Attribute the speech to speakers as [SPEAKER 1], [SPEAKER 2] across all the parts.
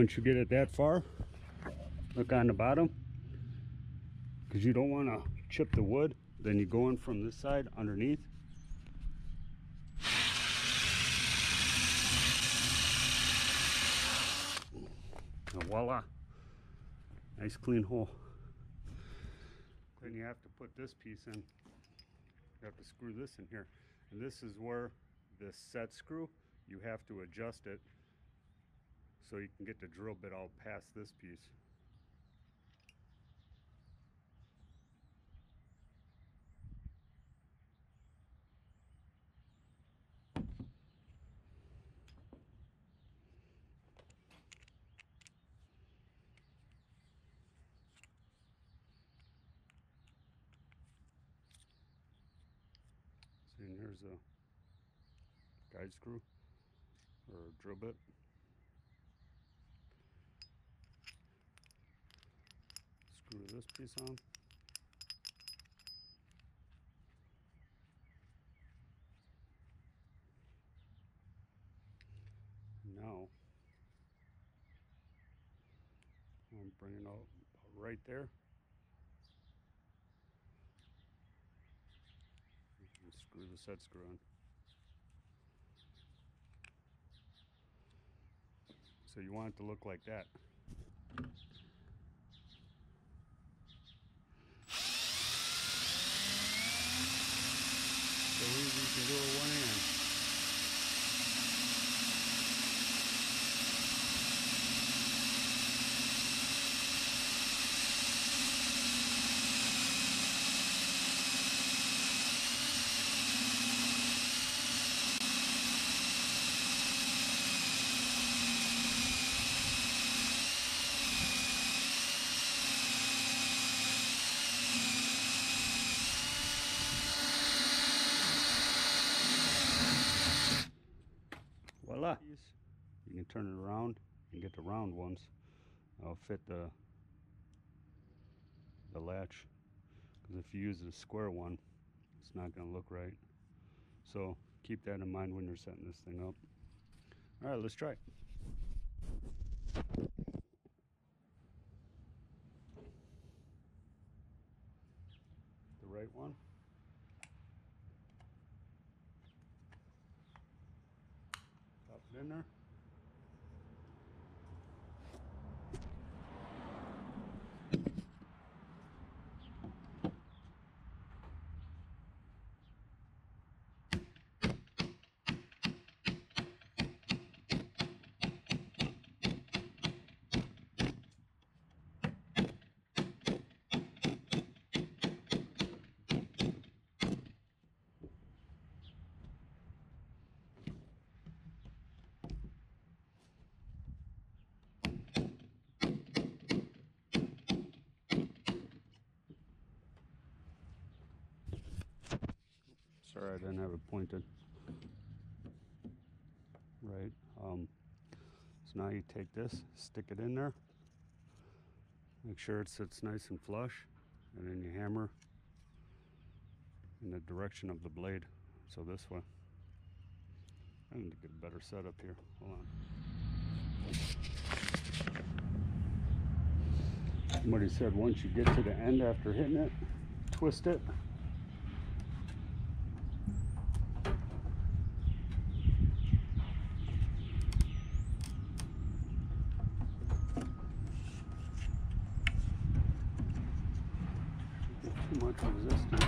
[SPEAKER 1] once you get it that far, look on the bottom, because you don't want to chip the wood. Then you go in from this side underneath. And voila, nice clean hole. Then you have to put this piece in. You have to screw this in here, and this is where this set screw, you have to adjust it so you can get the drill bit out past this piece. See, and here's a guide screw or a drill bit. Screw this piece on. Now I'm bringing it out right there. And screw the set screw in. So you want it to look like that. So easy to do it one hand. Voila! You can turn it around and get the round ones. I'll fit the latch, because if you use the square one, it's not going to look right. So keep that in mind when you're setting this thing up. All right, let's try it. The right one. Pop it in there. Sorry, I didn't have it pointed right. So now you take this, stick it in there, make sure it sits nice and flush, and then you hammer in the direction of the blade. So this way. I need to get a better setup here. Hold on. Somebody said once you get to the end after hitting it, twist it. Too much resistance.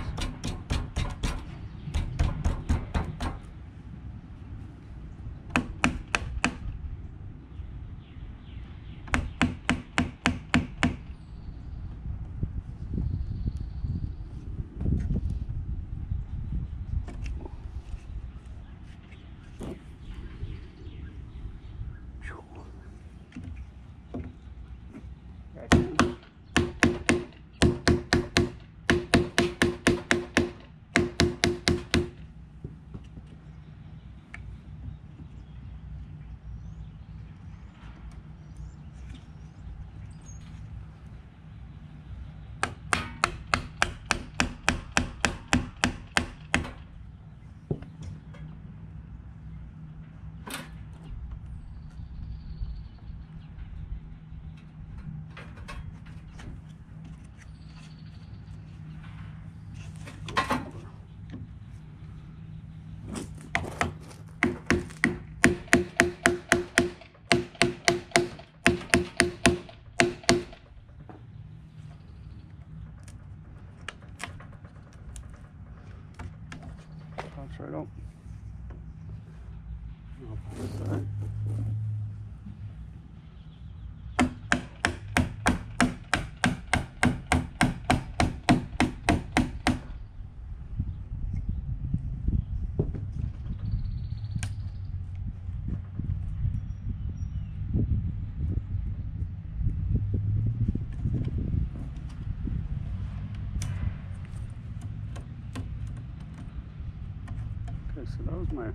[SPEAKER 1] That was my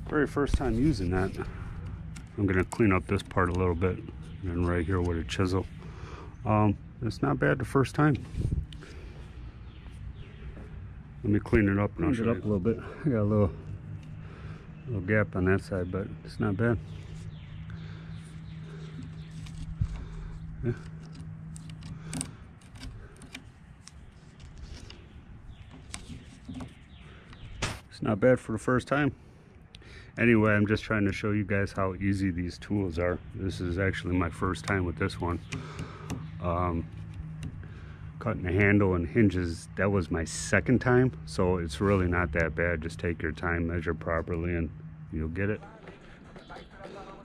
[SPEAKER 1] very first time using that. I'm gonna clean up this part a little bit, and right here with a chisel. It's not bad the first time. Let me clean it up and I'll show it up a little bit. I got a little gap on that side, but it's not bad. Yeah. It's not bad for the first time. Anyway, I'm just trying to show you guys how easy these tools are. This is actually my first time with this one. Cutting the handle and hinges, that was my second time, so it's really not that bad. Just take your time, measure properly, and you'll get it.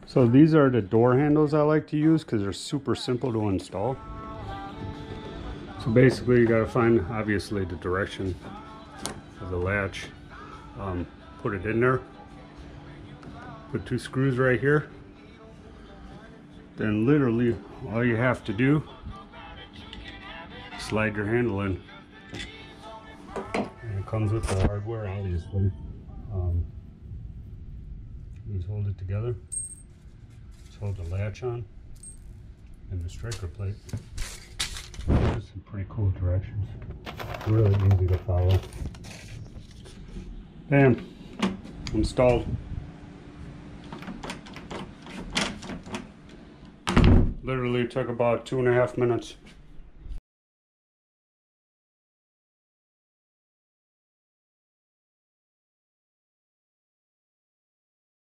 [SPEAKER 1] So these are the door handles I like to use because they're super simple to install. So basically you got to find, obviously, the direction of the latch. Put it in there, put 2 screws right here, then literally all you have to do, slide your handle in, and it comes with the hardware, obviously. Just hold it together, just hold the latch on, and the striker plate. There's some pretty cool directions, really easy to follow. Bam, installed. Literally took about 2.5 minutes.